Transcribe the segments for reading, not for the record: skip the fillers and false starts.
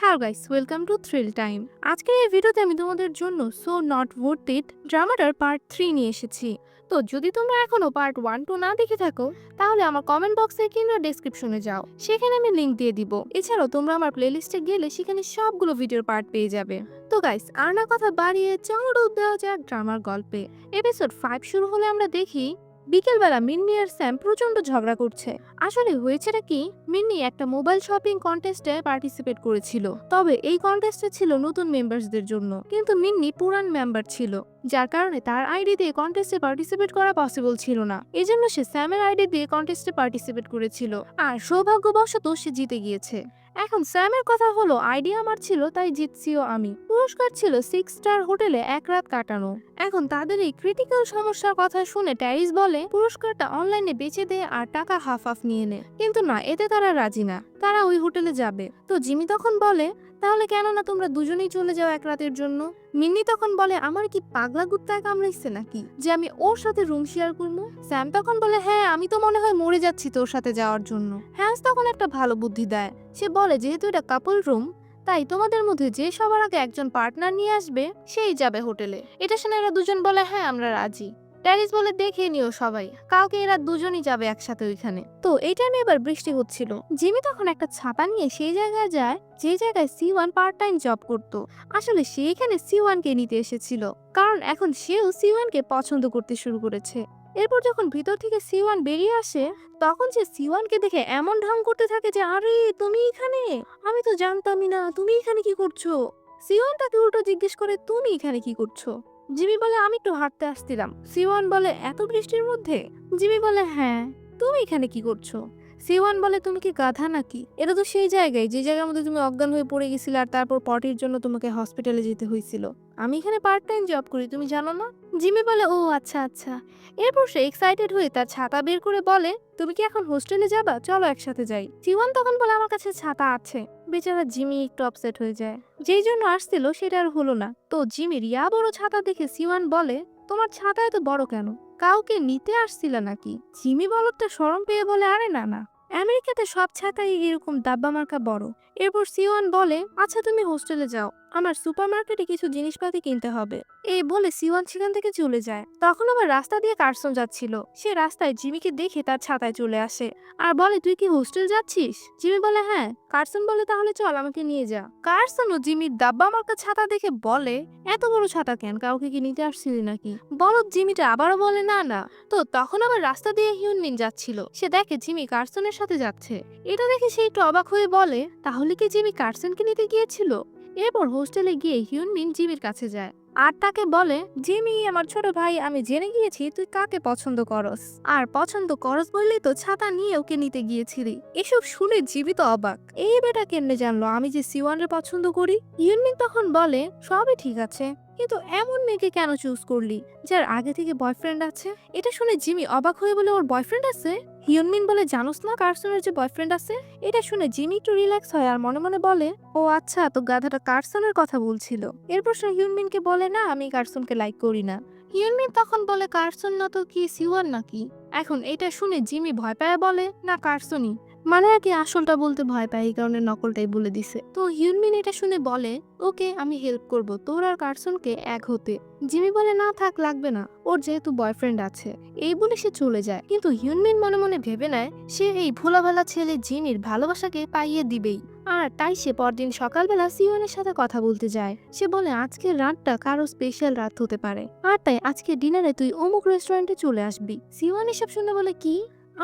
Hello guys, welcome to thrill time. আজকের এই ভিডিওতে আমি তোমাদের জন্য সো নট ওয়ার্থ ইট ড্রামাটার পার্ট 3 নিয়ে এসেছি। তো যদি তোমরা এখনো পার্ট 1-2 না দেখে থাকো, তাহলে আমার কমেন্ট বক্সে কিংবা ডেসক্রিপশনে যাও, সেখানে আমি লিংক দিয়ে দিব। এছাড়াও তোমরা আমার প্লেলিস্টে গেলে সেখানে সবগুলো ভিডিওর পার্ট পেয়ে যাবে। তো গাইস, আর না কথা বাড়িয়ে চলো ডুব দেওয়া যাক ড্রামার গল্পে। এপিসোড 5 শুরু হলে আমরা দেখি বিকেলবেলা মিন্নি আর স্যাম প্রচন্ড ঝগড়া করছে। আসলে হয়েছেটা কি, মিন্নি একটা মোবাইল শপিং কন্টেস্টে পার্টিসিপেট করেছিল, তবে এই কন্টেস্টে ছিল নতুন মেম্বারসদের জন্য, কিন্তু মিন্নি পুরান মেম্বার ছিল, যার কারণে তার আইডি দিয়ে কন্টেস্টে পার্টিসিপেট করা পসিবল ছিল না। এজন্য সে স্যামের আইডি দিয়ে কন্টেস্টে পার্টিসিপেট করেছিল, আর সৌভাগ্যবশত সে জিতে গিয়েছে। এখন স্যামের কথা হলো আইডিয়া আমার ছিল, তাই জিতছিও আমি। পুরস্কার ছিল 6 স্টার হোটেলে এক রাত কাটানো। এখন তাদের এই ক্রিটিক্যাল সমস্যার কথা শুনে ট্যারিস বলে পুরস্কারটা অনলাইনে বেচে দে আর টাকা হাফ হাফ নিয়ে নে, কিন্তু না, এতে তারা রাজি না, তারা ওই হোটেলে যাবে। তো জিমি তখন বলে তাহলে কেন না তোমরা দুজনেই চলে যাও এক রাতের জন্য। মিন্নি তখন বলে আমার কি পাগলা কুত্তায় কামড়াইছে নাকি যে আমি ওর সাথে রুম শেয়ার করবো। স্যাম তখন বলে হ্যাঁ, আমি তো মনে হয় মরে যাচ্ছি তোর সাথে যাওয়ার জন্য। হ্যান্স তখন একটা ভালো বুদ্ধি দেয়, সে বলে যেহেতু এটা কাপল রুম, তাই তোমাদের মধ্যে যে সবার আগে একজন পার্টনার নিয়ে আসবে সেই যাবে হোটেলে। এটা শুনে এরা দুজন বলে হ্যাঁ আমরা রাজি। ট্যারিস বলে দেখে নিও সবাই, কাউকে এরা দুজনই যাবে একসাথে ওইখানে। তো এই টাইমে এবার বৃষ্টি হচ্ছিল। জিমি তখন একটা ছাতা নিয়ে সেই জায়গায় যায় যে জায়গায় C1 পার্ট টাইম জব করত। আসলে সে এখানে C1 কে নিতে এসেছিল, কারণ এখন সেও C1 কে পছন্দ করতে শুরু করেছে। এরপর যখন ভিতর থেকে C1 বেরিয়ে আসে, তখন সে C1 কে দেখে এমন ঢং করতে থাকে যে আরে তুমি এখানে, আমি তো জানতামই না তুমি এখানে কি করছো। C1 তাকে উল্টো জিজ্ঞেস করে তুমি এখানে কি করছো। জিমি বলে আমি একটু হাঁটতে আসছিলাম। C1 বলে এত বৃষ্টির মধ্যে। জিমি বলে হ্যাঁ, তুমি এখানে কি করছো। C1 বলে তুমি কি গাধা নাকি, এটা তো সেই জায়গায় যে জায়গার মধ্যে তুমি অজ্ঞান হয়ে পড়ে গেছিলে আর তারপর পটির জন্য তোমাকে হসপিটালে যেতে হয়েছিল। আমি এখানে পার্ট টাইম জব করি, তুমি জানো না। জিমি বলে ও আচ্ছা আচ্ছা। এরপর সে এক্সাইটেড হয়ে তার ছাতা বের করে বলে তুমি কি এখন হোস্টেলে যাবা, চলো একসাথে যাই। C1 তখন বলে আমার কাছে ছাতা আছে। বেচারা জিমি একটু আপসেট হয়ে যায়, যেই জন্য আসছিল সেটা আর হলো না। তো জিমির ইয়া বড় ছাতা দেখে C1 বলে তোমার ছাতা এত বড় কেন, কাউকে নিতে আসছিল নাকি। জিমি বলদটা শরম পেয়ে বলে আরে না না, আমেরিকাতে সব ছাতাই এরকম দাব্বা মার্কা বড়। এরপর C1 বলে আচ্ছা তুমি হোস্টেলে যাও, আমার সুপারমার্কেটে কিছু জিনিসপাতি কিনতে হবে। এই বলে C1 সেখান থেকে চলে যায়। তখন আবার রাস্তা দিয়ে কার্সন যাচ্ছিল, সে রাস্তায় জিমিকে দেখে তার ছাতায় চলে আসে আর বলে তুই কি হোস্টেল যাচ্ছিস। জিমি বলে হ্যাঁ। কার্সন বলে তাহলে চল আমাকে নিয়ে যা। কার্সন ও জিমির দাব্বা মার্কা ছাতা দেখে বলে এত বড় ছাতা কেন, কাউকে কি নিতে আসছিলি নাকি। বলদ জিমিটা আবারও বলে না না। তো তখন আবার রাস্তা দিয়ে হিউনমিন যাচ্ছিল, সে দেখে জিমি কার্সনের সাথে যাচ্ছে। এটা দেখে সে একটু অবাক হয়ে বলে তাহলে কি জিমি কার্সনকে নিতে গিয়েছিল। এরপর হোস্টেলে গিয়ে হিউনমিন জিমির কাছে যায় আর তাকে বলে জিমি আমার ছোট ভাই, আমি জেনে গিয়েছি তুই কাকে পছন্দ করস, আর পছন্দ করস বললেই তো ছাতা নিয়ে ওকে নিতে গিয়েছিলি। এসব শুনে জিমি তো অবাক, এই বেটা কেমনে জানলো আমি যে C1 রে পছন্দ করি। হিউনমিন তখন বলে সবই ঠিক আছে, কিন্তু এমন মেয়েকে কেন চুজ করলি যার আগে থেকে বয়ফ্রেন্ড আছে। এটা শুনে জিমি অবাক হয়ে বলে ওর বয়ফ্রেন্ড আছে। হিউনমিন বলে জানোস না কার্সনের যে বয়ফ্রেন্ড আছে। এটা শুনে জিমি একটু রিল্যাক্স হয় আর মনে মনে বলে ও আচ্ছা, তো গাধাটা কার্সনের কথা বলছিল। এরপর সে হিউনমিনকে বলে না আমি কার্সনকে লাইক করি না। হিউনমিন তখন বলে কার্সন না তো কি C1 নাকি। এখন এটা শুনে জিমি ভয় পায় বলে না কার্সনই, মানে আর কি আসলটা বলতে ভয় পায় এই কারণে নকলটাই বলে দিছে। তো হিউনমিন এটা শুনে বলে ওকে আমি হেল্প করব তোর আর কার্সনকে এক হতে। জিমি বলে না থাক লাগবে না, ওর যেহেতু বয়ফ্রেন্ড আছে। এই বলে সে চলে যায়, কিন্তু হিউনমিন মনে মনে ভেবে নেয় সে এই ভোলাভালা ছেলে জিমির ভালোবাসাকে পাইয়ে দিবেই। আর তাই সে পরদিন সকালবেলা C1 এর সাথে কথা বলতে যায়। সে বলে আজকের রাতটা কারো স্পেশাল রাত হতে পারে, আর তাই আজকে ডিনারে তুই অমুক রেস্টুরেন্টে চলে আসবি। C1 এসব শুনে বলে কি,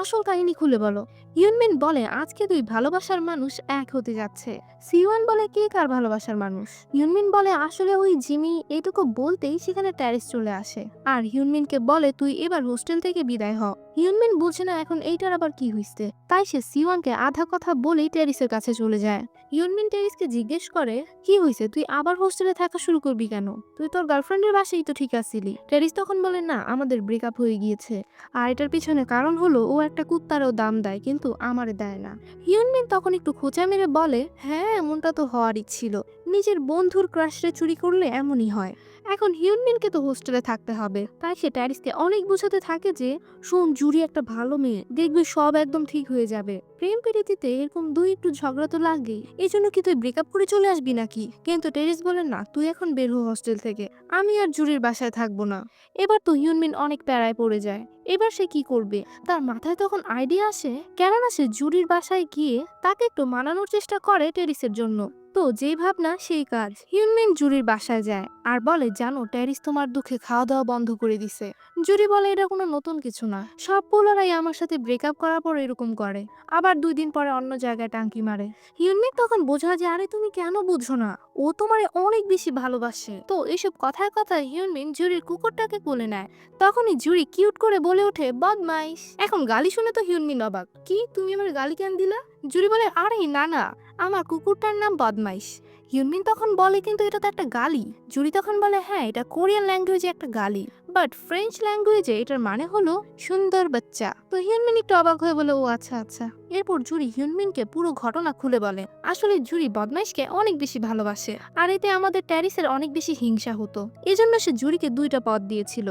আসল কাহিনী খুলে বলো। হিউনমিন বলে আজকে দুই ভালোবাসার মানুষ এক হতে যাচ্ছে। C1 বলে কে কার ভালোবাসার মানুষ। হিউনমিন বলে আসলে ওই জিমি। এইটুকু বলতেই সেখানে ট্যারিস চলে আসে আর হিউনমিনকে বলে তুই এবার হোস্টেল থেকে বিদায় হ। হিউনমিন বুঝে না এখন এইটার আবার কি হইছে, তাই সে C1 কে আধা কথা বলেই ট্যারিসের কাছে চলে যায়। হিউনমিন ট্যারিসকে জিজ্ঞেস করে কি হইছে, তুই আবার হোস্টেলে থাকা শুরু করবি কেন, তুই তোর গার্লফ্রেন্ডের বাসায় তো ঠিক আছিলি। ট্যারিস তখন বলে না আমাদের ব্রেকআপ হয়ে গিয়েছে, আর এটার পিছনে কারণ হলো ও একটা কুত্তারও দাম দেয় কিন্তু আমারে দেয় না। হিউনমিন তখন একটু খোঁচা মেরে বলে হ্যাঁ এমনটা তো হওয়ারই ছিল, নিজের বন্ধুর ক্রাশে চুরি করলে এমনই হয়। এখন হিউনমিনকে তো হোস্টেলে থাকতে হবে, তাই সে ট্যারিসকে অনেক বোঝাতে থাকে যে শোন, জুরি একটা ভালো মেয়ে, দেখবি সব একদম ঠিক হয়ে যাবে। প্রেম প্রীতিতে এরকম দুই একটু ঝগড়া তো লাগেই, এই জন্য কি তুই ব্রেকআপ করে চলে আসবি নাকি? কিন্তু টেরিস বলে না, তুই এখন বের হ হোস্টেল থেকে, আমি আর জুরির বাসায় থাকবো না। এবার তো হিউনমিন অনেক প্যারায় পড়ে যায়। এবার সে কি করবে? তার মাথায় তখন আইডিয়া আসে, কেননা সে জুরির বাসায় গিয়ে তাকে একটু মানানোর চেষ্টা করে টেরিসের জন্য। তো যেই ভাবনা সেই কাজ। হিউনমিন জুরির বাসায় যায় আর বলে, জানো ট্যারিস তোমার দুঃখে খাওয়া দাওয়া বন্ধ করে দিছে। জুরি বলে, এটা কোনো নতুন কিছু না, সব পোলারাই আমার সাথে ব্রেকআপ করার পর এরকম করে, আবার 2 দিন পরে অন্য জায়গায় টাঙ্কি মারে। হিউনমিন তখন বোঝা যে আরে তুমি কেন বুঝো না, ও তোমারে অনেক বেশি ভালোবাসে। তো এইসব কথায় কথায় হিউনমিন জুরির কুকুরটাকে কোলে নেয়। তখনই জুরি কিউট করে বলে ওঠে, বদমাইশ। এখন গালি শুনে তো হিউনমিন অবাক, কি তুমি আমার গালি কেন দিলা? জুরি বলে, আরে না না, আমার কুকুরটার নাম বদমাইশ। হিউনমিন তখন বলে, কিন্তু এটা তো একটা গালি। জুরি তখন বলে, হ্যাঁ এটা কোরিয়ান ল্যাঙ্গুয়েজে একটা গালি, বাট ফ্রেঞ্চ ল্যাঙ্গুয়েজে এটার মানে হলো সুন্দর বাচ্চা। তো হিউনমিন একটু অবাক হয়ে বলে, ও আচ্ছা আচ্ছা। এরপর জুরি হিউনমিনকে পুরো ঘটনা খুলে বলে, আসলে জুরি বদমাইশকে অনেক বেশি ভালোবাসে, আর এতে আমাদের ট্যারিসের অনেক বেশি হিংসা হতো। এজন্য সে জুরিকে 2টা পদ দিয়েছিল,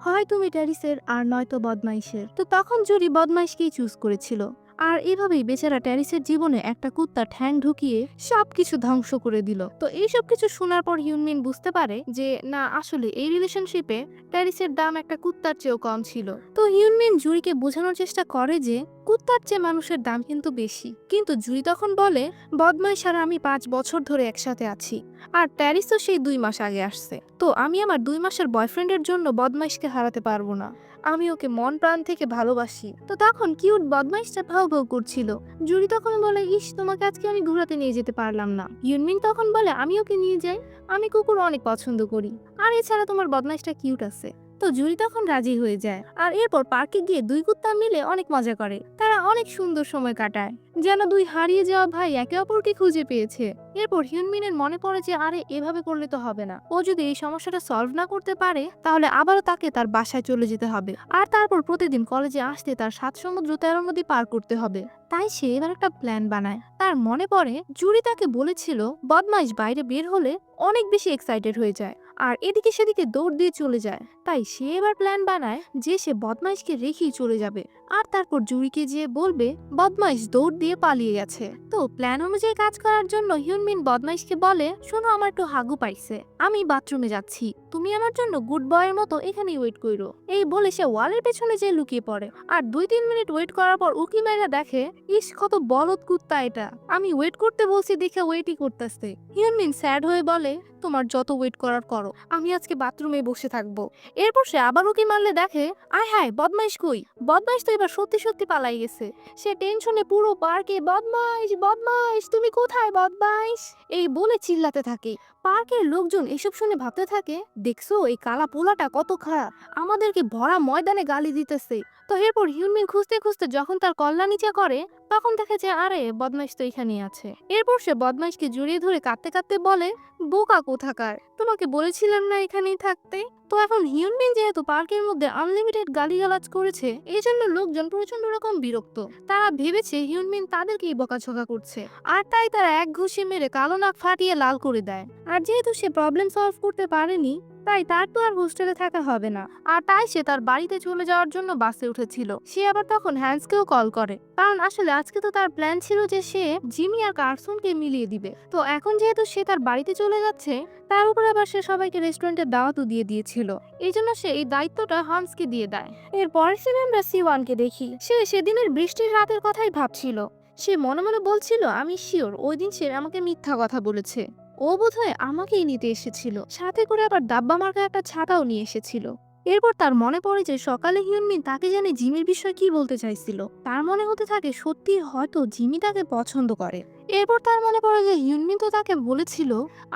হয় তুমি ট্যারিসের আর নয়তো বদমাইশের। তো তখন জুরি বদমাইশকেই চুজ করেছিল। আর এভাবেই বেচারা ট্যারিসের জীবনে একটা কুত্তা ঠ্যাং ঢুকিয়ে সবকিছু ধ্বংস করে দিল। তো এইসব কিছু শোনার পর হিউনমিন বুঝতে পারে যে না, আসলে এই রিলেশনশিপে ট্যারিসের দাম একটা কুত্তার চেয়েও কম ছিল। তো হিউনমিন জুরিকে বোঝানোর চেষ্টা করে যে কুত্তার চেয়ে মানুষের দাম কিন্তু বেশি। কিন্তু জুরি তখন বলে, বদমাইশ আর আমি 5 বছর ধরে একসাথে আছি, আর ট্যারিসও সেই 2 মাস আগে আসছে। তো আমি আমার 2 মাসের বয়ফ্রেন্ডের জন্য বদমাইশকে হারাতে পারবো না, আমি ওকে মন প্রাণ থেকে ভালোবাসি। তো তখন কিউট বদমাইশটা ভাউ ভাউ করছিল। জুরি তখন বলে, ইস তোমাকে আজকে আমি ঘোরাতে নিয়ে যেতে পারলাম না। হিউনমিন তখন বলে, আমি ওকে নিয়ে যাই, আমি কুকুর অনেক পছন্দ করি, আর এছাড়া তোমার বদমাইশটা কিউট আছে। তো জুরি তখন রাজি হয়ে যায়, আর এরপর পার্কে গিয়ে 2 কুত্তা মিলে অনেক মজা করে। তারা অনেক সুন্দর সময় কাটায়, যেন 2 হারিয়ে যাওয়া ভাই একে অপরকে খুঁজে পেয়েছে। এরপর হিউনমিনের মনে পড়ে যে আরে এভাবে করলে তো হবে না, ও যদি এই সমস্যাটা সলভ না করতে পারে তাহলে আবারও তাকে তার বাসায় চলে যেতে হবে, আর তারপর প্রতিদিন কলেজে আসতে তার 7 সমুদ্র 13 নদী পার করতে হবে। তাই সে এবার একটা প্ল্যান বানায়। তার মনে পড়ে জুরি তাকে বলেছিল বদমাইশ বাইরে বের হলে অনেক বেশি এক্সাইটেড হয়ে যায় আর এদিকে সেদিকে দৌড় দিয়ে চলে যায়। তাই সে এবার প্ল্যান বানায় যে সে বদমাইশকে রেখেই চলে যাবে, আর তারপর জুরিকে যেয়ে বলবে বদমাইশ দৌড় দিয়ে পালিয়ে গেছে। তো প্ল্যান অনুযায়ী কাজ করার জন্য হিউনমিন বদমাইশকে বলে, শোনো আমার একটু হাগু পাইছে, আমি বাথরুমে যাচ্ছি, তুমি আমার জন্য গুড বয়ের মতো এখানেই ওয়েট করো। এই বলে সে ওয়ালের পেছনে যেয়ে লুকিয়ে পড়ে, আর 2-3 মিনিট ওয়েট করার পর উকি মেয়েরা দেখে, ইস কত বলদ কুত্তা এটা, আমি ওয়েট করতে বলছি দেখে ওয়েটই করতেছে। হিউনমিন স্যাড হয়ে বলে, তোমার যত ওয়েট করার করো, আমি আজকে বাথরুমে বসে থাকবো। এরপর সে আবার উকি মারলে দেখে, আয় হায় বদমাইশ কই? বদমাইশ তো এবার সত্যি সত্যি পালাই গেছে। সে টেনশনে পুরো পার্কে বদমাইশ বদমাইশ তুমি কোথায় বদমাইশ এই বলে চিল্লাতে থাকে। পার্কের লোকজন এসব শুনে ভাবতে থাকে, দেখছো এই কালা পোলাটা কত খারাপ, আমাদেরকে ভরা ময়দানে গালি দিতেছে। তো এরপর হিউনমিন খুঁজতে খুঁজতে যখন তার কল্লা নিচে করে তখন দেখে যে আরে বদমাইশ তো এখানেই আছে। এরপর সে বদমাইশকে জড়িয়ে ধরে কাঁদতে কাঁদতে বলে, বোকা কোথাকার, তোমাকে বলেছিলাম না এখানেই থাকতে। তো এখন হিউনমিন যেহেতু পার্কের মধ্যে আনলিমিটেড গালিগালাজ করেছে, এই জন্য লোকজন প্রচন্ড রকম বিরক্ত। তারা ভেবেছে হিউনমিন তাদেরকেই বকাঝকা করছে, আর তাই তারা এক ঘুষি মেরে কালো নাক ফাটিয়ে লাল করে দেয়। আর যেহেতু সে প্রবলেম সলভ করতে পারেনি, তাই তার তো আর হোস্টেলে থাকা হবে না, আর তাই সে তার বাড়িতে চলে যাওয়ার জন্য বাসে উঠেছিল। সে আবার তখন হ্যান্সকেও কল করে, কারণ আসলে আজকে তো তার প্ল্যান ছিল যে সে জিমি আর কার্সনকে মিলিয়ে দিবে। তো এখন যেহেতু সে তার বাড়িতে চলে যাচ্ছে, তার উপর আবার সে সবাইকে রেস্টুরেন্টের দাওয়াতও দিয়ে দিয়েছিল, এই জন্য সে এই দায়িত্বটা হান্সকে দিয়ে দেয়। এরপরের সিনে আমরা সিওয়ানকে দেখি, সে সেদিনের বৃষ্টির রাতের কথাই ভাবছিল। সে মনে মনে বলছিল, আমি শিওর ওই দিন সে আমাকে মিথ্যা কথা বলেছে, ও বোধহয় আমাকেই নিতে এসেছিল, সাথে করে আবার ডাব্বা মার্কা একটা ছাতাও নিয়ে এসেছিল। এরপর তার মনে পড়ে যে সকালে হিউনমিন তাকে জানে জিমির বিষয়ে কি বলতে চাইছিল। তার মনে হতে থাকে সত্যি হয়তো জিমি তাকে পছন্দ করে। এরপর তার মনে পড়ে যে হিউনমিন তো তাকে বলেছিল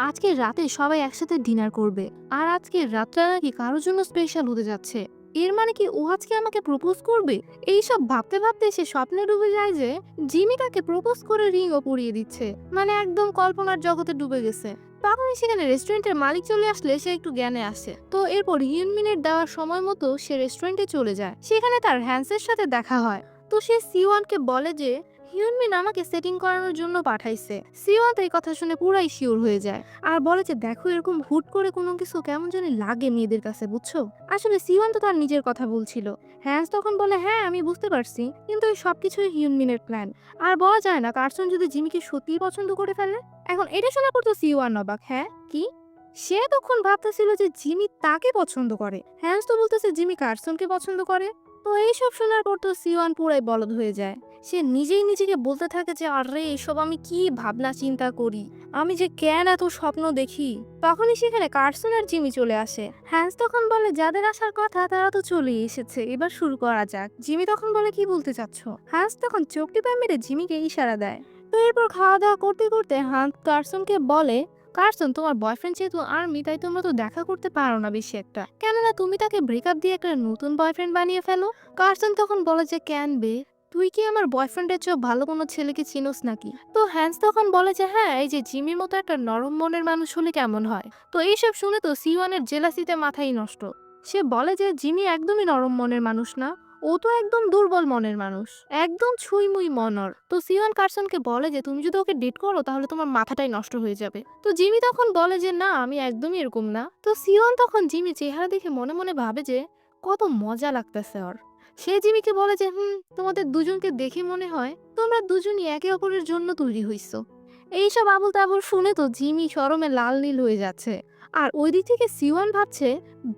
আজকে রাতে সবাই একসাথে ডিনার করবে, আর আজকের রাতটা নাকি কারোর জন্য স্পেশাল হতে যাচ্ছে। এর মানে কি ও আজকে আমাকে প্রপোজ করবে? এইসব ভাবতে ভাবতে সে স্বপ্নে ডুবে যায় যে জিমি তাকে প্রপোজ করে রিংও পরিয়ে দিচ্ছে, মানে একদম কল্পনার জগতে ডুবে গেছে। তখনই সেখানে রেস্টুরেন্টের মালিক চলে আসলে সে একটু জ্ঞানে আসে। তো এরপর হিউনমিনের দেওয়ার সময় মতো সে রেস্টুরেন্টে চলে যায়। সেখানে তার হ্যান্সের সাথে দেখা হয়। তো সে সিওয়ানকে বলে যে হিউনমিন আমাকে সেটিং করানোর জন্য পাঠাইছে। সিওয়ান তো এই কথা শুনে পুরাই শিওর হয়ে যায় আর বলে যে দেখো এরকম হুট করে কোনো কিছু কেমন জানি লাগে মেয়েদের কাছে, বুঝছো? আসলে সিওয়ান তো তার নিজের কথা বলছিল। হ্যান্স তখন বলে হ্যাঁ আমি বুঝতে পারছি, কিন্তু এই সবকিছুই হিউনমিনের প্ল্যান। আর বলা যায় না কার্সন যদি জিমিকে সত্যিই পছন্দ করে ফেলে। এখন এটা শোনা পড়তো সিওয়ান অবাক। হ্যাঁ কি? সে তখন ভাবতেছিল যে জিমি তাকে পছন্দ করে, হ্যান্স তো বলতেছে জিমি কার্সনকে পছন্দ করে। তো এইসব শোনার পর তো সিওয়ান পুরাই বলদ হয়ে যায়। সে নিজেই নিজেকে বলতে থাকে যে আরে এসব আমি কি ভাবনা চিন্তা করি, আমি যে কেন এত স্বপ্ন দেখি। তখনই সেখানে কার্সন আর জিমি চলে আসে। হ্যান্স তখন বলে যাদের আসার কথা তারা তো চলেই এসেছে, এবার শুরু করা যাক। জিমি তখন বলে কি বলতে চাচ্ছ? হ্যান্স তখন চোখ টিপে মেরে জিমিকে ইশারা দেয়। তো এরপর খাওয়া দাওয়া করতে করতে হ্যান্স কার্সনকে বলে কার্সন তোমার বয়ফ্রেন্ড যেহেতু আর্মি, তাই তোমরা তো দেখা করতে পারো না বেশি একটা, কেননা তুমি তাকে ব্রেকআপ দিয়ে একটা নতুন বয়ফ্রেন্ড বানিয়ে ফেলো। কার্সন তখন বলে যে কেন বে, তুই কি আমার বয়ফ্রেন্ডের চেয়ে ভালো কোনো ছেলেকে চিনোস নাকি? তো হ্যান্স তখন বলে যে হ্যাঁ, এই যে জিমির মতো একটা নরম মনের মানুষ হলে কেমন হয়। তো এইসব শুনে তো সিওয়ানের জেলাসিতে মাথাই নষ্ট। সে বলে যে জিমি একদমই নরম মনের মানুষ না, ও তো একদম দুর্বল মনের মানুষ, একদম ছুঁইমুই মনর। তো সিওয়ান কার্সনকে বলে যে তুমি যদি ওকে ডেট করো তাহলে তোমার মাথাটাই নষ্ট হয়ে যাবে। তো জিমি তখন বলে যে না আমি একদমই এরকম না। তো সিওয়ান তখন জিমি চেহারা দেখে মনে মনে ভাবে যে কত মজা লাগতেছে ওর। সে জিমিকে বলে যে তোমাদের দুজনকে দেখে মনে হয় তোমরা দুজনই একে অপরের জন্য তৈরি হইছো। এইসব আবল তাবল শুনে তো জিমি শরমে লাল নীল হয়ে যাচ্ছে। আর ওই দিক থেকে সিওয়ান ভাবছে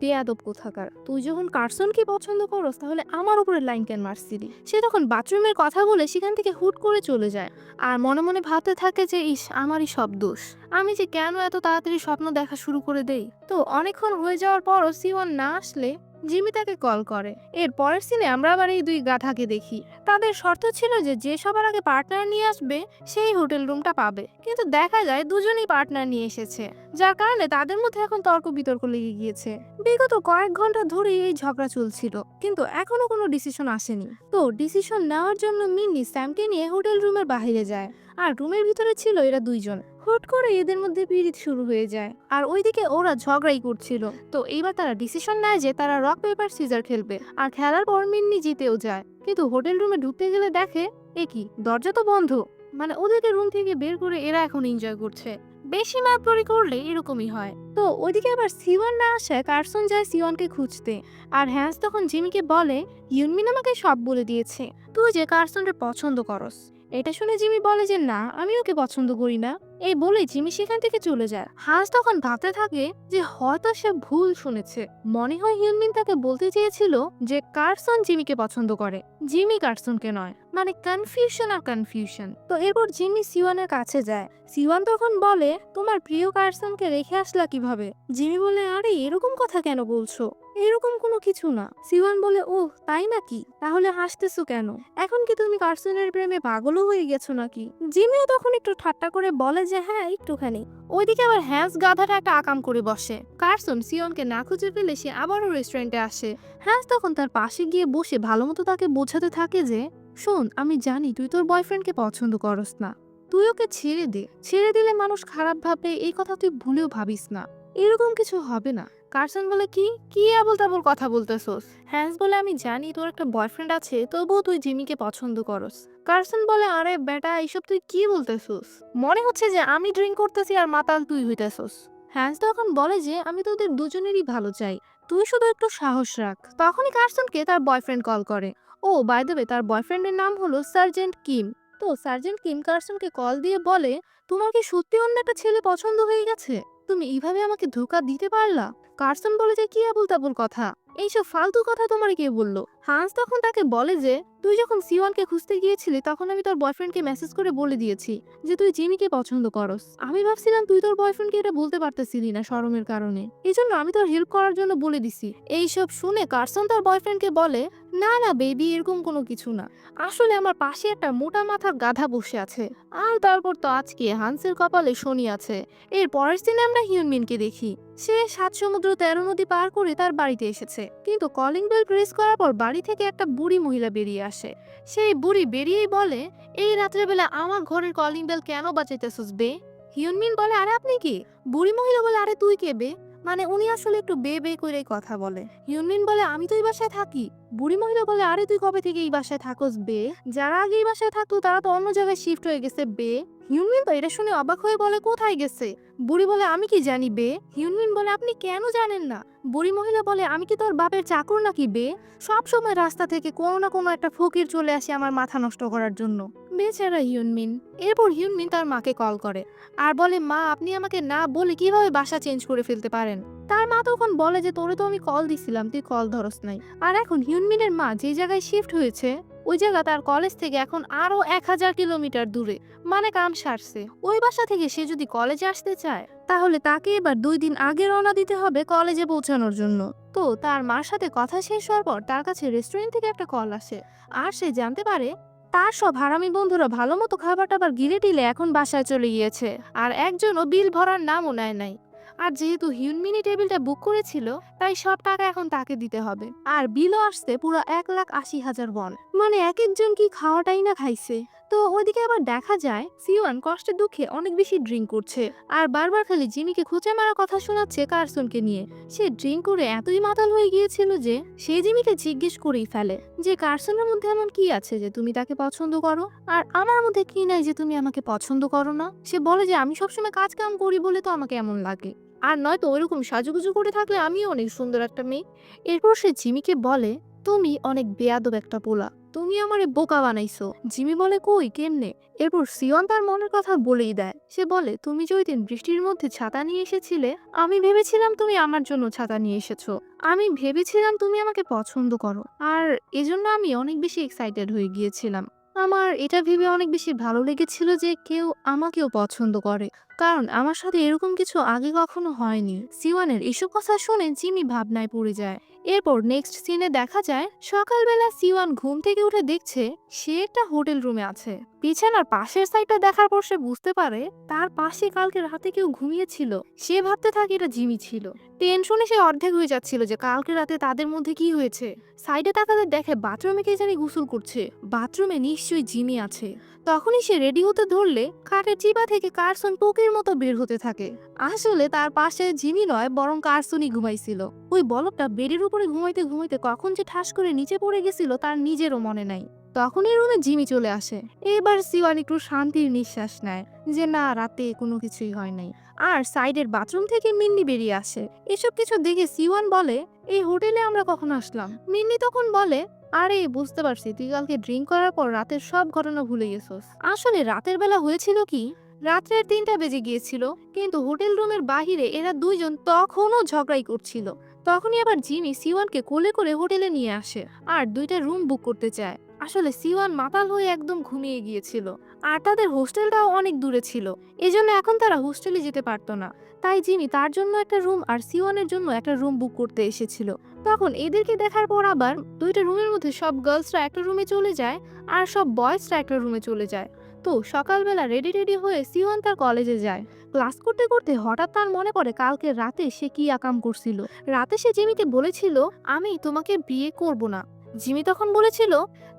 বেয়াদব কোথাকার, তুই যখন কার্সনকে পছন্দ করস তাহলে আমার উপরে লাইন কেন মারছিলি। সে তখন বাথরুমের কথা বলে সেখান থেকে হুট করে চলে যায় আর মনে মনে ভাবতে থাকে যে ইস আমারই সব দোষ, আমি যে কেন এত তাড়াতাড়ি স্বপ্ন দেখা শুরু করে দেই। তো অনেকক্ষণ হয়ে যাওয়ার পরও সিওয়ান না আসলে জিমি তাকে কল করে। এর পরের সিনে আমরা আবার এই দুই গাধাকে দেখি। তাদের শর্ত ছিল যে যে সবার আগে পার্টনার নিয়ে আসবে সেই হোটেল রুমটা পাবে, কিন্তু দেখা যায় দুজনেই পার্টনার নিয়ে এসেছে, যার কারণে তাদের মধ্যে এখন তর্ক বিতর্ক লেগে গিয়েছে। বিগত কয়েক ঘন্টা ধরে এই ঝগড়া চলছিল, কিন্তু এখনো কোনো ডিসিশন আসেনি। তো ডিসিশন নেওয়ার জন্য মিন্নি স্যামকে নিয়ে হোটেল রুমের বাইরে যায় আর রুমের ভিতরে ছিল এরা দুইজন। হুট করে এদের মধ্যে পীড়িত শুরু হয়ে যায় আর ওইদিকে ওরা ঝগড়াই করছিল। তো এইবার তারা ডিসিশন নেয় যে তারা রক পেপার সিজার খেলবে আর খেলার পর মিন্নি জিতেও যায়। কিন্তু হোটেল রুমে ঢুকতে গেলে দেখে এ কি, দরজা তো বন্ধ। মানে ওদেরকে রুম থেকে বের করে এরা এখন এনজয় করছে। বেশি মাতবরি করলে এরকমই হয়। তো ওইদিকে আবার সিওয়ান না আসায় কার্সন যায় সিওয়ানকে খুঁজতে। আর হ্যান্স তখন জিমিকে বলে ইউনমিন আমাকে সব বলে দিয়েছে, তুই যে কার্সনকে পছন্দ করস। এটা শুনে জিমি বলে যে না আমি ওকে পছন্দ করি না। এই বলে জিমি সেখান থেকে চলে যায়। হাঁস তখন ভাবতে থাকে যে হয়তো সে ভুল শুনেছে, মনে হয় হিউনমিন তাকে বলতে চেয়েছিল যে কার্সন জিমিকে পছন্দ করে, জিমি কার্সনকে নয়। মানে কনফিউশন আর কনফিউশন। তো এরপর জিমি সিওয়ানের কাছে যায়। সিওয়ান তখন বলে তোমার প্রিয় কার্সনকে রেখে আসলা কিভাবে? জিমি বলে আরে এরকম কথা কেন বলছো, এরকম কোনো কিছু না। সিওয়ান বলে ওহ তাই নাকি, তাহলে হাসতেছো কেন? এখন কি তুমি কার্সনের প্রেমে পাগলও হয়ে গেছো নাকি? জিমিও তখন একটু ঠাট্টা করে বলে যে হ্যাঁ একটুখানি। ওইদিকে আবার হ্যান্স গাধাটা একটা আকাম করে বসে। কার্সন সিওনকে না খুঁজে পেলে সে আবারও রেস্টুরেন্টে আসে। হ্যান্স তখন তার পাশে গিয়ে বসে ভালো মতো তাকে বোঝাতে থাকে যে শোন আমি জানি তুই তোর বয়ফ্রেন্ডকে পছন্দ করস না, তুই ওকে ছেড়ে দে, ছেড়ে দিলে মানুষ খারাপ ভাববে এই কথা তুই ভুলেও ভাবিস না, এরকম কিছু হবে না। কার্সন বলে কি কি আবল তাবল কথা বলতেছোস? হ্যান্স বলে আমি জানি তোর একটা বয়ফ্রেন্ড আছে তবুও তুই জিমিকে পছন্দ করস। কার্সন বলে আরে বেটা এইসব তুই কি বলতেছোস, মনে হচ্ছে যে আমি ড্রিঙ্ক করতেছি আর মাতাল তুই হইতেছোস। হ্যান্স তখন বলে যে আমি তোদের দুজনেরই ভালো চাই, তুই শুধু একটু সাহস রাখ। তখনই কার্সনকে তার বয়ফ্রেন্ড কল করে। ও বাই দ্য ওয়ে তার বয়ফ্রেন্ডের নাম হলো সার্জেন্ট কিম। তো সার্জেন্ট কিম কার্সনকে কল দিয়ে বলে তোমার কি সত্যি অন্য একটা ছেলে পছন্দ হয়ে গেছে, তুমি এইভাবে আমাকে ধোকা দিতে পারলা? কার্সন বলে যে কি আবল তাবল কথা, এইসব ফালতু কথা তোমার কে বললো? হান্স তখন তাকে বলে যে তুই যখন সিওয়ানকে খুঁজতে গিয়েছিলি তখন আমি তোর বয়ফ্রেন্ডকে মেসেজ করে বলে দিয়েছি যে তুই জিমিকে পছন্দ করস। আমি ভাবছিলাম তুই তোর বয়ফ্রেন্ডকে এটা বলতে পারতেছিলি না শরমের কারণে, এই জন্য আমি তোর হেল্প করার জন্য বলে দিছি। এইসব শুনে কার্সন তার বয়ফ্রেন্ডকে বলে না না বেবি এরকম কোনো কিছু না, আসলে আমার পাশে একটা মোটা মাথার গাধা বসে আছে। আর তারপর তো আজকে হান্সের কপালে শনি আছে। এর পরের দিনে আমরা হিউনমিনকে দেখি। সে 7 সমুদ্র 13 নদী পার করে তার বাড়িতে এসেছে, কিন্তু কলিং বেল প্রেস করার পর বাড়ি থেকে একটা বুড়ি মহিলা বেরিয়ে আসে। সেই বুড়ি বেরিয়েই বলে এই রাত্রেবেলা আমার ঘরের কলিং বেল কেন বাজাইতেছস বে? হিউনমিন বলে আরে আপনি কি? বুড়ি মহিলা বলে আরে তুই কে বে? মানে উনি আসলে একটু বে বে করে কথা বলে। হিউনমিন বলে আমি তো এই বাসায় থাকি। বুড়ি মহিলা বলে আরে তুই কবে থেকে এই বাসায় থাকোস বে? যারা আগে এই বাসায় থাকতো তারা তো অন্য জায়গায় শিফট হয়ে গেছে বে। হিউনমিন তো এটা শুনে অবাক হয়ে বলে কোথায় গেছে? বুড়ি বলে আমি কি জানি বে? হিউনমিন বলে আপনি কেন জানেন না? বুড়ি মহিলা বলে আমি কি তোর বাপের চাকর নাকি বে? সব সময় রাস্তা থেকে কোনো না কোনো একটা ফকির চলে আসে আমার মাথা নষ্ট করার জন্য। বেচারা হিউনমিন। এরপর হিউনমিন তার মাকে কল করে আর বলে মা আপনি আমাকে না বলে কিভাবে বাসা চেঞ্জ করে ফেলতে পারেন? তার মা তখন বলে যে তোরে তো আমি কল দিছিলাম, তুই কল ধরস নাই। আর এখন হিউনমিনের মা যে জায়গায় শিফট হয়েছে ওই জায়গা তার কলেজ থেকে এখন আরো 1000 কিলোমিটার দূরে। মানে কাম সারছে। ওই বাসা থেকে সে যদি কলেজে আসতে চায় তাহলে তাকে এবার 2 দিন আগে রওনা দিতে হবে কলেজে পৌঁছানোর জন্য। তো তার মার সাথে কথা শেষ হওয়ার পর তার কাছে রেস্টুরেন্ট থেকে একটা কল আসে আর সে জানতে পারে তার সব হারামি বন্ধুরা ভালো মতো খাবার টাবার গিলে টিলে এখন বাসায় চলে গিয়েছে আর একজনও বিল ভরার নামও নেয় নাই। আর যেহেতু হিউনমিনি টেবিলটা বুক করেছিল তাই সব টাকা এখন তাকে দিতে হবে। আর বিলও আসছে পুরো 1,80,000 ওয়ান। মানে এক একজন কি খাওয়াটাই না খাইছে। তো ওইদিকে আবার দেখা যায় সিওয়ান কষ্টে দুঃখে অনেক বেশি ড্রিঙ্ক করছে আর বারবার খালি জিমিকে খুঁচে মারা কথা শোনাচ্ছে কার্সনকে নিয়ে। সে ড্রিঙ্ক করে এতই মাতাল হয়ে গিয়েছিল যে সে জিমিকে জিজ্ঞেস করেই ফেলে যে কার্সনের মধ্যে এমন কি আছে যে তুমি তাকে পছন্দ করো আর আমার মধ্যে কি নাই যে তুমি আমাকে পছন্দ করো না? সে বলে যে আমি সবসময় কাজ কাম করি বলে তো আমাকে এমন লাগে, আর নয়তো ওইরকম সাজুগুজু করে থাকলে আমিও অনেক সুন্দর একটা মেয়ে। এরপর সে জিমিকে বলে তুমি অনেক বেয়াদব একটা পোলা, তুমি আমারে বোকা বানাইছো। জিমি বলে কই কেমনে? এরপর সিওন তার মনের কথা বলেই দেয়। সে বলে তুমি যে ওই দিন বৃষ্টির মধ্যে ছাতা নিয়ে এসেছিলে আমি ভেবেছিলাম তুমি আমার জন্য ছাতা নিয়ে এসেছো। আমি ভেবেছিলাম তুমি আমাকে পছন্দ করো আর এজন্য আমি অনেক বেশি এক্সাইটেড হয়ে গিয়েছিলাম। আমার এটা ভেবে অনেক বেশি ভালো লেগেছিল যে কেউ আমাকেও পছন্দ করে, কারণ আমার সাথে এরকম কিছু আগে কখনো হয়নি। সিওয়ানের এসব কথা শুনে জিমি ভাবনায় পড়ে যায়। এরপর নেক্সট সিনে দেখা যায় সকালবেলা সিওয়ান ঘুম থেকে উঠে দেখছে সে একটা হোটেল রুমে আছে। বিছানার পাশের সাইডটা দেখার পর সে বুঝতে পারে তার পাশে কালকে রাতে কেউ ঘুমিয়েছিল। সে ভাবতে থাকে এটা জিমি ছিল। টেনশনে সে অর্ধেক হয়ে যাচ্ছিল যে কালকে রাতে তাদের মধ্যে কি হয়েছে। সাইডে তাকাতে দেখে বাথরুমে কে জানি গোসল করছে। বাথরুমে নিশ্চয়ই জিমি আছে। তখনই সে রেডি হতে ধরলে খাটের চিপা থেকে কার্সন পোকের মতো বের হতে থাকে। আসলে তার পাশে জিমি নয় বরং কার্সনই ঘুমাইছিল। ওই বলকটা বেডের উপরে ঘুমাইতে ঘুমাইতে কখন যে ঠাস করে নিচে পড়ে গেছিল তার নিজেরও মনে নাই। তখনই রুমে জিমি চলে আসে। এবার সিওয়ান একটু শান্তির নিঃশ্বাস নেয় যে না রাতে কোনো কিছুই হয় নাই। আর সাইডের বাথরুম থেকে মিন্নি বেরিয়ে আসে। এসব কিছু দেখে সিওয়ান বলে এই হোটেলে আমরা কখন আসলাম? মিন্নি তখন বলে আরে বুঝতে পারছি তুই কালকে ড্রিঙ্ক করার পর রাতের সব ঘটনা ভুলে গেছস। আসলে রাতের বেলা হয়েছিল কি, রাত্রের 3টা বেজে গিয়েছিল কিন্তু হোটেল রুমের বাহিরে এরা দুইজন তখনও ঝগড়াই করছিল। তখনই আবার জিমি সিওয়ানকে কোলে করে হোটেলে নিয়ে আসে আর 2টা রুম বুক করতে চায়। আসলে সিওয়ান মাতাল হয়ে একদম ঘুমিয়ে গিয়েছিল আর তাদের হোস্টেলটাও অনেক দূরে ছিল, এজন্য এখন তারা হোস্টেলে যেতে পারতো না। তাই জিমি তার জন্য একটা রুম আর সিওয়ানের জন্য একটা রুম বুক করতে এসেছিল। তখন এদেরকে দেখার পর আবার 2টা রুমের মধ্যে সব গার্লসরা একটা রুমে চলে যায় আর সব বয়েজরা একটা রুমে চলে যায়। তো সকালবেলা রেডি হয়ে সিওয়ান তার কলেজে যায়। ক্লাস করতে করতে হঠাৎ তার মনে পড়ে কালকে রাতে সে কি আকাম করছিল। রাতে সে জিমিকে বলেছিল আমি তোমাকে বিয়ে করব না। জিমি তখন বলেছিল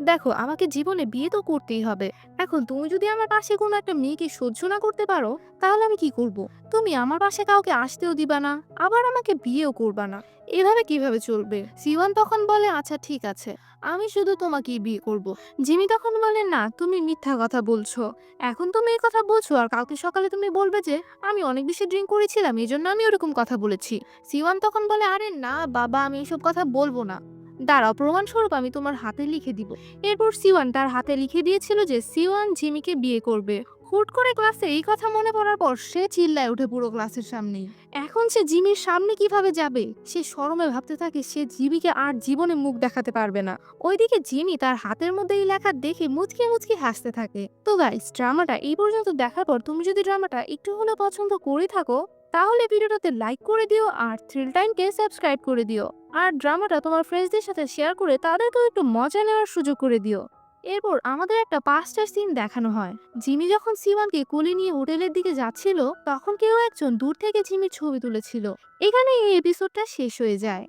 দেখো আমাকে জীবনে বিয়ে তো করতেই হবে। এখন তুমি যদি আমার পাশে কোনো একটা মেয়েকে সহ্য না করতে পারো তাহলে আমি কি করব? তুমি আমার পাশে কাউকে আসতেও দিবা না আবার আমাকে বিয়েও করবা না, এভাবে কিভাবে চলবে? সিওয়ান তখন বলে আচ্ছা ঠিক আছে আমি শুধু তোমাকেই বিয়ে করব। জিমি তখন বলে না তুমি মিথ্যা কথা বলছো। এখন তুমি এই কথা বলছো আর কালকে সকালে তুমি বলবে যে আমি অনেক বেশি ড্রিঙ্ক করেছিলাম এই জন্য আমি ওরকম কথা বলেছি। সিওয়ান তখন বলে আরে না বাবা আমি এসব কথা বলবো না, দাঁড়াও প্রমাণস্বরূপ আমি তোমার হাতে লিখে দিব। এরপর সিওয়ান তার হাতে লিখে দিয়েছিল যে সিওয়ান জিমিকে বিয়ে করবে। হুট করে ক্লাসে এই কথা মনে পড়ার পর সে চিল্লায় উঠে পুরো ক্লাসের সামনে। এখন সে জিমির সামনে কিভাবে যাবে? সে শরমে ভাবতে থাকে সে জিমিকে আর জীবনে মুখ দেখাতে পারবে না। ওইদিকে জিমি তার হাতের মধ্যে এই লেখা দেখে মুচকি মুচকি হাসতে থাকে। তো গাইস ড্রামাটা এই পর্যন্ত দেখার পর তুমি যদি ড্রামাটা একটু হলেও পছন্দ করে থাকো তাহলে ভিডিওটাতে লাইক করে দিও আর থ্রিল টাইমকে সাবস্ক্রাইব করে দিও। আর ড্রামাটা তোমার ফ্রেন্ডসদের সাথে শেয়ার করে তাদেরকেও একটু মজা নেওয়ার সুযোগ করে দিও। এরপর আমাদের একটা পাস্টার সিন দেখানো হয়। জিমি যখন সিওয়ানকে কোলে নিয়ে হোটেলের দিকে যাচ্ছিল তখন কেউ একজন দূর থেকে জিমির ছবি তুলেছিল। এখানে এই এপিসোডটা শেষ হয়ে যায়।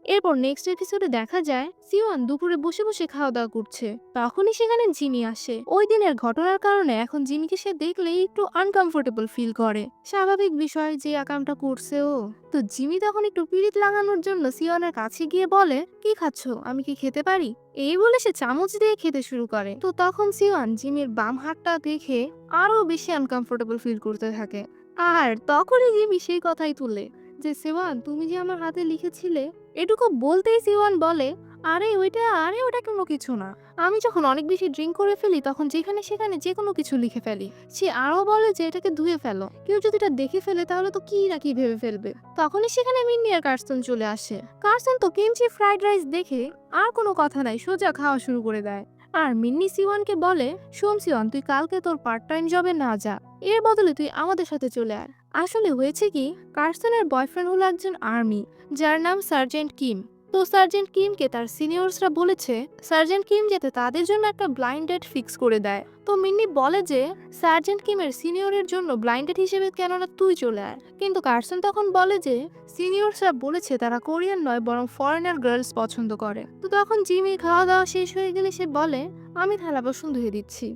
এরপর নেক্সট এপিসোডে দেখা যায় সিওয়ান দুপুরে বসে বসে খাওয়া দাওয়া করছে, তখনই সেখানে জিমি আসে। ওই দিনের ঘটনার কারণে এখন জিমিকে সে দেখলেই একটু আনকমফোর্টেবল ফিল করে। স্বাভাবিক বিষয়, যে আকামটা করছে ও। তো জিমি তখন একটু পিরিত লাগানোর জন্য সিওয়ানের কাছে গিয়ে বলে, কি খাচ্ছ, আমি কি খেতে পারি? এই বলে সে চামচ দিয়ে খেতে শুরু করে। তো তখন সিওয়ান জিমির বাম হাতটা দেখে আরো বেশি আনকমফোর্টেবল ফিল করতে থাকে। আর তখনই জিমি সেই কথাই তুলে যে, সিওয়ান তুমি যে আমার হাতে লিখেছিলে। এটুকু বলতেই সিওয়ান বলে, আরে ওটা কোনো কিছু না। আমি যখন অনেক বেশি ড্রিঙ্ক করে ফেলি তখন যেখানে সেখানে যে কোনো কিছু লিখে ফেলি। সে আরো বলে যে এটাকে ধুয়ে ফেলো, কেউ যদি এটা দেখে ফেলে তাহলে তো কি না কি ভেবে ফেলবে। তখনই সেখানে মিন্নি আর কার্সন চলে আসে। কার্সন তো কিমচি ফ্রাইড রাইস দেখে আর কোনো কথা নাই, সোজা খাওয়া শুরু করে দেয়। আর মিন্নি সিওয়ানকে বলে, শোন সিওয়ান, তুই কালকে তোর পার্ট টাইম জবে না যা, এর বদলে তুই আমাদের সাথে চলে আয়। আসলে হয়েছে কি, কার্সনের বয়ফ্রেন্ড হলো একজন আর্মি, যার নাম সার্জেন্ট কিম। তো সার্জেন্ট কিমকে তার সিনিয়র্সরা বলেছে সার্জেন্ট কিম যাতে তাদের জন্য একটা ব্লাইন্ড ডেট ফিক্স করে দেয়। তো মিন্নি বলে যে সার্জেন্ট কিমের সিনিয়রের জন্য ব্লাইন্ড ডেট হিসেবে কেননা তুই চলে আয়। কিন্তু কার্সন তখন বলে যে সিনিয়র্সরা বলেছে তারা কোরিয়ান নয় বরং ফরেনার গার্লস পছন্দ করে। তো তখন জিমি খাওয়া দাওয়া শেষ হয়ে গেলে সে বলে, আমি থালা বাসন ধুয়ে দিচ্ছি।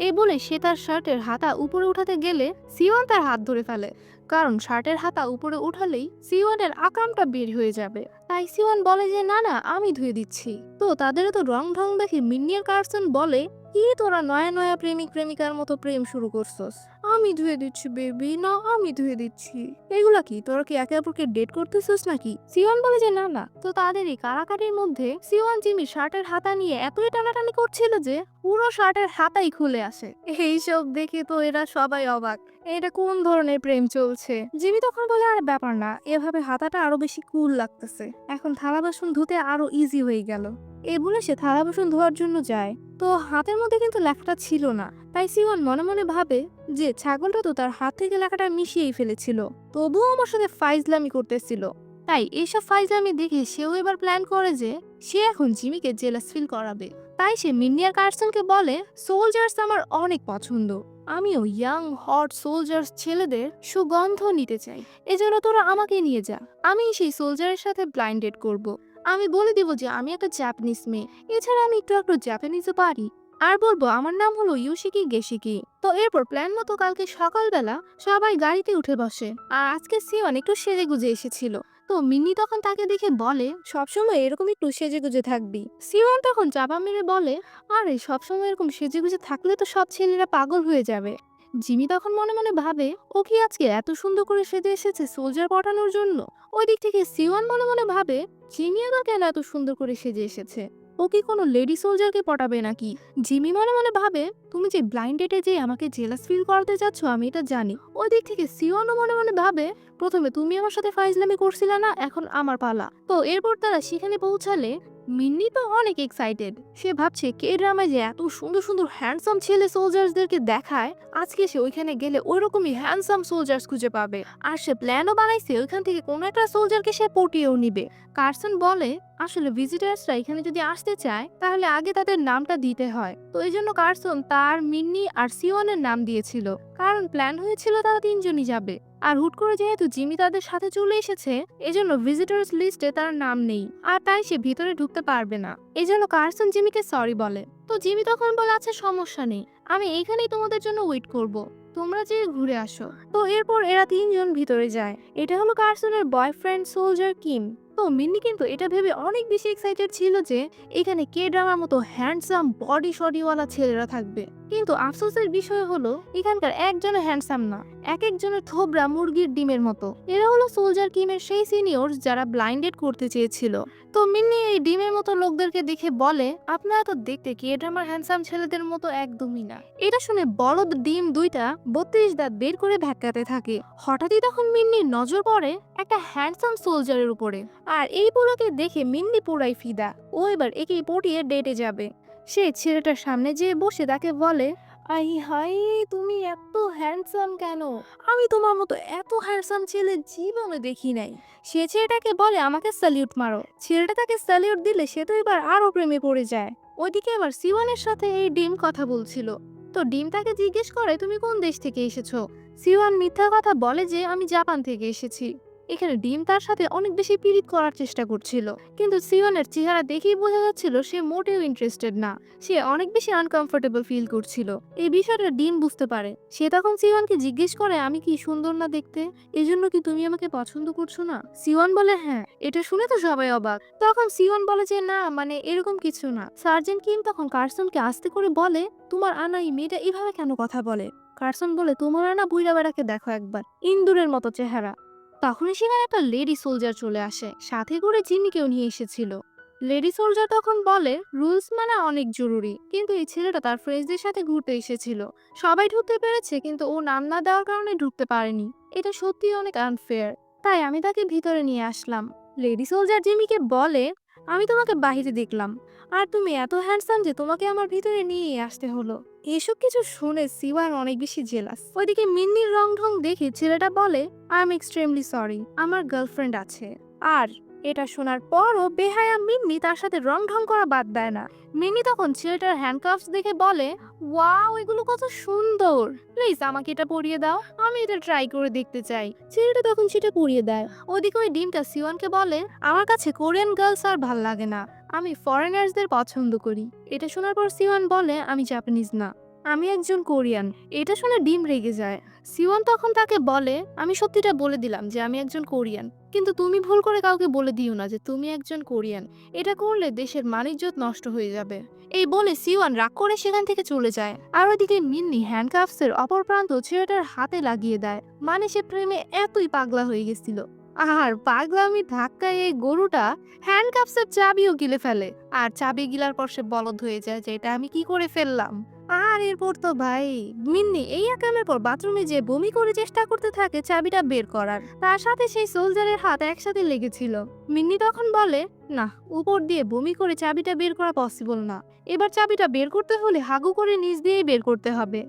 এই বলে সে তার শার্টের হাতা উপরে উঠাতে গেলে সিওয়ান তার হাত ধরে ফেলে, কারণ শার্টের হাতা উপরে উঠালেই সিওয়ানের আকামটা বের হয়ে যাবে। তাই সিওয়ান বলে যে না না, আমি ধুয়ে দিচ্ছি। তো তাদের তো রং ঢং দেখে মিন্নি আর কার্সন বলে, কি তোরা নয়া নয়া প্রেমিক প্রেমিকার মতো প্রেম শুরু করছস? আমি ধুয়ে দিচ্ছি বেবি, না আমি ধুয়ে দিচ্ছি। এগুলা কি, তোরা কি একে অপরকে ডেট করতেছিস নাকি? সিওয়ান বলে যে না না। তো তাদের এই কারাকারির মধ্যে সিওয়ান জিমি শার্টের হাতা নিয়ে এতই টানাটানি করছিল যে পুরো শার্টের হাতাই খুলে আসে। এইসব দেখে তো এরা সবাই অবাক, এটা কোন ধরনের প্রেম চলছে। জিমি তখন বলে, আর ব্যাপার না, এভাবে হাতাটা আরো বেশি কুল লাগতেছে, এখন থালা বাসন ধুতে আরো ইজি হয়ে গেল। এ বলে সে থালা বাসন ধোয়ার জন্য যায়। তো হাতের মধ্যে কিন্তু লেখাটা ছিল না, তাই সিওয়ান মনে মনে ভাবে যে ছাগলটা তো তার হাত থেকে লেখাটা মিশিয়েই ফেলেছিল, তবুও আমার সাথে ফাইজলামি করতেছিল। তাই এইসব ফাইজলামি দেখে সেও এবার প্ল্যান করে যে সে এখন জিমিকে জেলাস ফিল করাবে। তাই সে মিন্নি আর কার্সনকে বলে, সোলজার্স আমার অনেক পছন্দ, আমিও ইয়াং হট সোলজার্স ছেলেদের সুগন্ধ নিতে চাই, এজন্য তোরা আমাকে নিয়ে যা, আমি সেই সোলজারের সাথে ব্লাইন্ড ডেট করব। আমি বলে দিব যে আমি একটা জাপানিজ মেয়ে, এছাড়া আমি একটু জাপানিজও পারি, আর বলবো আমার নাম হলো ইউশিকি গেশিকি। তো এরপর প্ল্যান মতো কালকে সকালবেলা সবাই গাড়িতে উঠে বসে। আর আজকে সিওন একটু সেজে গুজে এসেছিল। তো মিন্নি তখন তাকে দেখে বলে, সবসময় এরকম একটু সেজে গুজে থাকবি। সিওন তখন চাপা মেরে বলে, আরে সবসময় এরকম সেজে গুজে থাকলে তো সব ছেলেরা পাগল হয়ে যাবে। জিমি তখন মনে মনে ভাবে, ও কি আজকে এত সুন্দর করে সেজে এসেছে সোলজার পাঠানোর জন্য? ওই দিক থেকে সিওয়ান মনে মনে ভাবে, জিমি আবার কেন এত সুন্দর করে সেজে এসেছে? ও কি কোনো লেডি সোলজারকে পটাবে নাকি? জিমি মনে মনে ভাবে, তুমি যে ব্লাইন্ড ডেটে যে আমাকে জেলাস ফিল করতে যাচ্ছ আমি এটা জানি। ওই দিক থেকে সিওয়ানও মনে মনে ভাবে, প্রথমে তুমি আমার সাথে ফাইজলামি করছিলে না, এখন আমার পালা। তো এরপর তারা সেখানে পৌঁছালে মিন্নি তো অনেক এক্সাইটেড। সে ভাবছে কে ড্রামায় যে এত সুন্দর সুন্দর হ্যান্ডসাম ছেলে সোলজার্সদেরকে দেখায়, আজকে সে ওইখানে গেলে ওইরকমই হ্যান্ডসাম সোলজার্স খুঁজে পাবে। আর সে প্ল্যানও বানাইছে ওইখান থেকে কোনো একটা সোলজারকে সে পটিয়েও নিবে। কার্সন বলে, আসলে ভিজিটার্সরা এখানে যদি আসতে চায় তাহলে আগে তাদের নামটা দিতে হয়। তো এই জন্য কার্সন তার, মিন্নি আর সিওনের নাম দিয়েছিল, কারণ প্ল্যান হয়েছিল তারা তিনজনই যাবে। আর হুট করে যেহেতু জিমি তাদের সাথে চলে এসেছে, এজন্য ভিজিটার্স লিস্টে তার নাম নেই, আর তাই সে ভিতরে ঢুকতে পারবে না। এজন্য কার্সন জিমিকে সরি বলে। তো জিমি তখন বলে, আচ্ছা সমস্যা নেই, আমি এইখানেই তোমাদের জন্য ওয়েট করব, তোমরা যে ঘুরে আসো। তো এরপর এরা তিনজন ভিতরে যায়। এটা হলো কার্সনের বয়ফ্রেন্ড সোলজার কিম। তো মিন্নি কিন্তু এটা ভেবে অনেক বেশি এক্সাইটেড ছিল যে এখানে কে ড্রামার মতো হ্যান্ডসাম বডি শডিওয়ালা ছেলেরা থাকবে। কিন্তু আফসোসের বিষয় হলো এখানকার একজনও হ্যান্ডসাম না, এক একজনের থোবরা মুরগির ডিমের মতো। এরা হলো সোলজার কিমের সেই সিনিয়র যারা ব্লাইন্ডেড করতে চেয়েছিল। তো মিন্নি এই ডিমের মতো লোকদেরকে দেখে বলে, আপনারা তো দেখতে কে ড্রামার হ্যান্ডসাম ছেলেদের মতো একদমই না। এটা শুনে বলদ ডিম দুইটা 32 দাঁত বের করে ভ্যাকাতে থাকে। হঠাৎই তখন মিন্নির নজর পড়ে একটা হ্যান্ডসাম সোলজারের উপরে। আর এই পুরোকে দেখে মিন্নি পুরাই ফিদা। ও এবার একেই পটিয়ে ডেটে যাবে। সে ছেলেটার সামনে যেয়ে বসে তাকে বলে, আই হাই, তুমি এত হ্যান্ডসাম কেন? আমি তোমার মতো এত হ্যান্ডসাম ছেলে জীবনে দেখি নাই। সে ছেলেটাকে বলে, আমাকে স্যালিউট মারো। ছেলেটা তাকে স্যালিউট দিলে সে তো এবার আরো প্রেমে পড়ে যায়। ওইদিকে এবার সিওয়ানের সাথে এই ডিম কথা বলছিল। তো ডিম তাকে জিজ্ঞেস করে, তুমি কোন দেশ থেকে এসেছো? সিওয়ান মিথ্যা কথা বলে যে আমি জাপান থেকে এসেছি। এখানে ডিম তার সাথে অনেক বেশি পীড়িত করার চেষ্টা করছিল, কিন্তু সিওনের চেহারা দেখেই বোঝা যাচ্ছিল সে মোটেও ইন্টারেস্টেড না। সে অনেক বেশি আনকমফোর্টেবল ফিল করছিল। এই বিষয়টা ডিম বুঝতে পারে। সে তখন সিওনকে জিজ্ঞেস করে, আমি কি সুন্দর না দেখতে, এজন্য কি তুমি আমাকে পছন্দ করছো না? সিওন বলে হ্যাঁ। এটা শুনে তো সবাই অবাক। তখন সিওন বলে যে না, মানে এরকম কিছু না। সার্জেন্ট কিম তখন কার্সনকে আস্তে করে বলে, তোমার আনা এই মেয়েটা এভাবে কেন কথা বলে? কার্সন বলে, তোমার আনা বুইড়া বেড়াকে দেখো একবার, ইন্দুরের মতো চেহারা। তখনই সেখানে একটা লেডি সোলজার চলে আসে, সাথে করে জিমিকেও নিয়ে এসেছিল। লেডি সোলজার তখন বলে, রুলস মানা অনেক জরুরি, কিন্তু এই ছেলেটা তার ফ্রেন্ডসদের সাথে ঘুরতে এসেছিল। সবাই ঢুকতে পেরেছে, কিন্তু ও নাম না দেওয়ার কারণে ঢুকতে পারেনি। এটা সত্যিই অনেক আনফেয়ার, তাই আমি তাকে ভিতরে নিয়ে আসলাম। লেডি সোলজার জিমিকে বলে, আমি তোমাকে বাহিরে দেখলাম, আর তুমি এত হ্যান্ডসাম যে তোমাকে আমার ভিতরে নিয়ে আসতে হলো। এসব কিছু শুনে সিওয়ান অনেক বেশি জেলাস। ওইদিকে মিন্নির রং ঢং দেখে ছেলেটা বলে, আই এম এক্সট্রিমলি সরি, আমার গার্লফ্রেন্ড আছে। আর এটা শোনার পরও বেহায়া মিন্নি তার সাথে রং ঢং করা বাদ দেয় না। মিন্নি তখন ছেলেটার হ্যান্ডকাফস দেখে বলে, ওয়াও, এগুলো কত সুন্দর, প্লিজ আমাকে এটা পরিয়ে দাও, আমি এটা ট্রাই করে দেখতে চাই। ছেলেটা তখন সেটা পরিয়ে দেয়। ওদিকে ওই ডিমটা সিওয়ানকে বলে, আমার কাছে কোরিয়ান গার্লস আর ভাল লাগে না, আমি ফরেনার্সদের পছন্দ করি। এটা শোনার পর সিওয়ান বলে, আমি জাপানিজ না, আমি একজন কোরিয়ান। এটা শুনে ডিম রেগে যায়। সিওয়ান তখন তাকে বলে, আমি সত্যিটা বলে দিলাম যে আমি একজন কোরিয়ান, কিন্তু তুমি ভুল করে কাউকে বলে দিও না যে তুমি একজন কোরিয়ান। এটা করলে দেশের মান-ইজ্জত নষ্ট হয়ে যাবে। এই বলে সিওয়ান রাগ করে সেখান থেকে চলে যায়। আর ওইদিকে মিন্নি হ্যান্ডকাফসের অপর প্রান্ত ছেলেটার হাতে লাগিয়ে দেয়। মানে সে প্রেমে এতই পাগলা হয়ে গেছিল। আর পাগলামি ধাক্কায় এই গরুটা হ্যান্ডকাফসের চাবিও গিলে ফেলে। আর চাবি গিলার পর সে বলদ হয়ে যায় যে এটা আমি কি করে ফেললাম। আর এরপর তো ভাই মিন্নি এই আকামের পর বাথরুমে যে বমি করে চেষ্টা করতে থাকে চাবিটা বের করার। তার সাথে সেই সোলজারের হাত একসাথে লেগেছিল। মিন্নি তখন বলে, না, উপর দিয়ে বমি করে চাবিটা বের করা পসিবল না, এবার চাবিটা বের করতে হলে হাগু করে নিচ দিয়েই বের করতে হবে।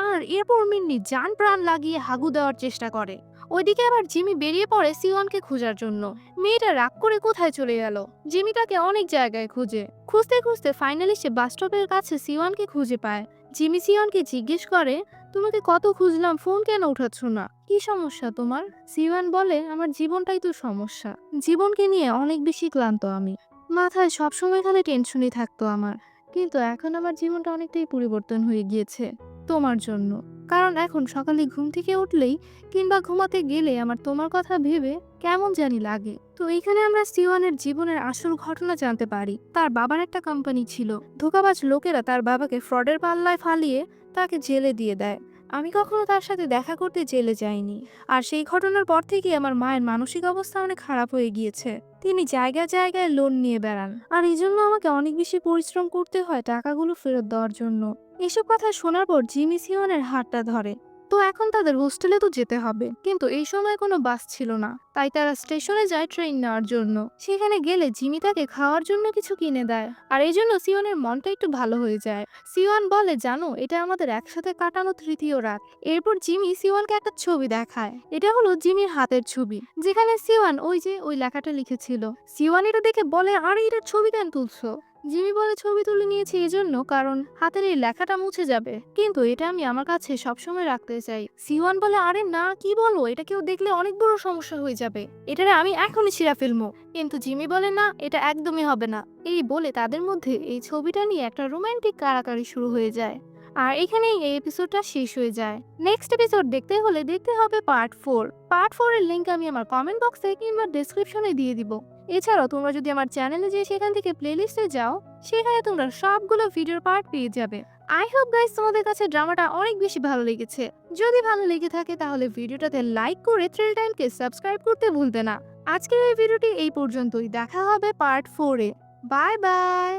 আর এরপর মিন্নি জান প্রাণ লাগিয়ে হাগু দেওয়ার চেষ্টা করে। ওইদিকে আবার জিমি বেরিয়ে পড়ে সিওনকে খোঁজার জন্য। মেয়েটা রাগ করে কোথায় চলে গেল। জিমি তাকে অনেক জায়গায় খুঁজে, খুঁজতে খুঁজতে ফাইনালি সে বাস স্টপের কাছে সিওনকে খুঁজে পায়। জিমি সিওনকে জিজ্ঞেস করে, তোমাকে কত খুঁজলাম, ফোন কেন উঠাচ্ছ না, কি সমস্যা তোমার? সিওয়ান বলে, আমার জীবনটাই তো সমস্যা, জীবনকে নিয়ে অনেক বেশি ক্লান্ত আমি, মাথায় সবসময় খালি টেনশনই থাকতো আমার, কিন্তু এখন আমার জীবনটা অনেকটাই পরিবর্তন হয়ে গিয়েছে তোমার জন্য। কারণ এখন সকালে ঘুম থেকে উঠলেই কিংবা ঘুমাতে গেলে আমার তোমার কথা ভেবে কেমন জানি লাগে। তো এইখানে আমরা সিওয়ানের জীবনের আসল ঘটনা জানতে পারি। তার বাবার একটা কোম্পানি ছিল, ধোঁকাবাজ লোকেরা তার বাবাকে ফ্রডের পাল্লায় ফালিয়ে তাকে জেলে দিয়ে দেয়। আমি কখনো তার সাথে দেখা করতে জেলে যাইনি। আর সেই ঘটনার পর থেকেই আমার মায়ের মানসিক অবস্থা অনেক খারাপ হয়ে গিয়েছে। তিনি জায়গায় জায়গায় লোন নিয়ে বেড়ান, আর এই জন্য আমাকে অনেক বেশি পরিশ্রম করতে হয় টাকাগুলো ফেরত দেওয়ার জন্য। এসব কথা শোনার পর জিমি সিওনের হাতটা ধরে। তো এখন তাদের হোস্টেলে তো যেতে হবে, কিন্তু এই সময় কোনো বাস ছিল না, তাই তারা স্টেশনে যায় ট্রেন নেওয়ার জন্য। সেখানে গেলে জিমি তাকে খাওয়ার জন্য কিছু কিনে দেয়, আর এই জন্য সিওনের মনটা একটু ভালো হয়ে যায়। সিওয়ান বলে, জানো, এটা আমাদের একসাথে কাটানো তৃতীয় রাত। এরপর জিমি সিওয়ানকে একটা ছবি দেখায়। এটা হলো জিমির হাতের ছবি, যেখানে সিওয়ান ওই যে ওই লেখাটা লিখেছিল। সিওয়ান এটা দেখে বলে, আরে এটার ছবি কেন তুলছো? জিমি বলে, ছবি তুলে নিয়েছি এজন্য কারণ হাতের এই লেখাটা মুছে যাবে, কিন্তু এটা আমি আমার কাছে সবসময় রাখতে চাই। সিওয়ান বলে, আরে না, কি বলো, এটা কেউ দেখলে অনেক বড় সমস্যা হয়ে যাবে, এটারে আমি এখনই ছিঁড়া ফেলবো। কিন্তু জিমি বলে, না, এটা একদমই হবে না। এই বলে তাদের মধ্যে এই ছবিটা নিয়ে একটা রোমান্টিক কাড়াকাড়ি শুরু হয়ে যায়। আর এখানেই এই এপিসোডটা শেষ হয়ে যায়। নেক্সট এপিসোড দেখতে হলে দেখতে হবে পার্ট 4। পার্ট 4 এর লিংক আমি আমার কমেন্ট বক্সে কিংবা ডেসক্রিপশনে দিয়ে দিব। এছাড়াও তোমরা যদি আমার চ্যানেলে যেয়ে সেখান থেকে প্লেলিস্টে যাও, সেখানে তোমরা সবগুলো ভিডিওর পার্ট পেয়ে যাবে। আই হোপ গাইস তোমাদের কাছে ড্রামাটা অনেক বেশি ভালো লেগেছে। যদি ভালো লেগে থাকে তাহলে ভিডিওটাতে লাইক করে থ্রিল টাইমকে সাবস্ক্রাইব করতে ভুলবে না। আজকের এই ভিডিওটি এই পর্যন্তই, দেখা হবে পার্ট 4 এ। Bye bye.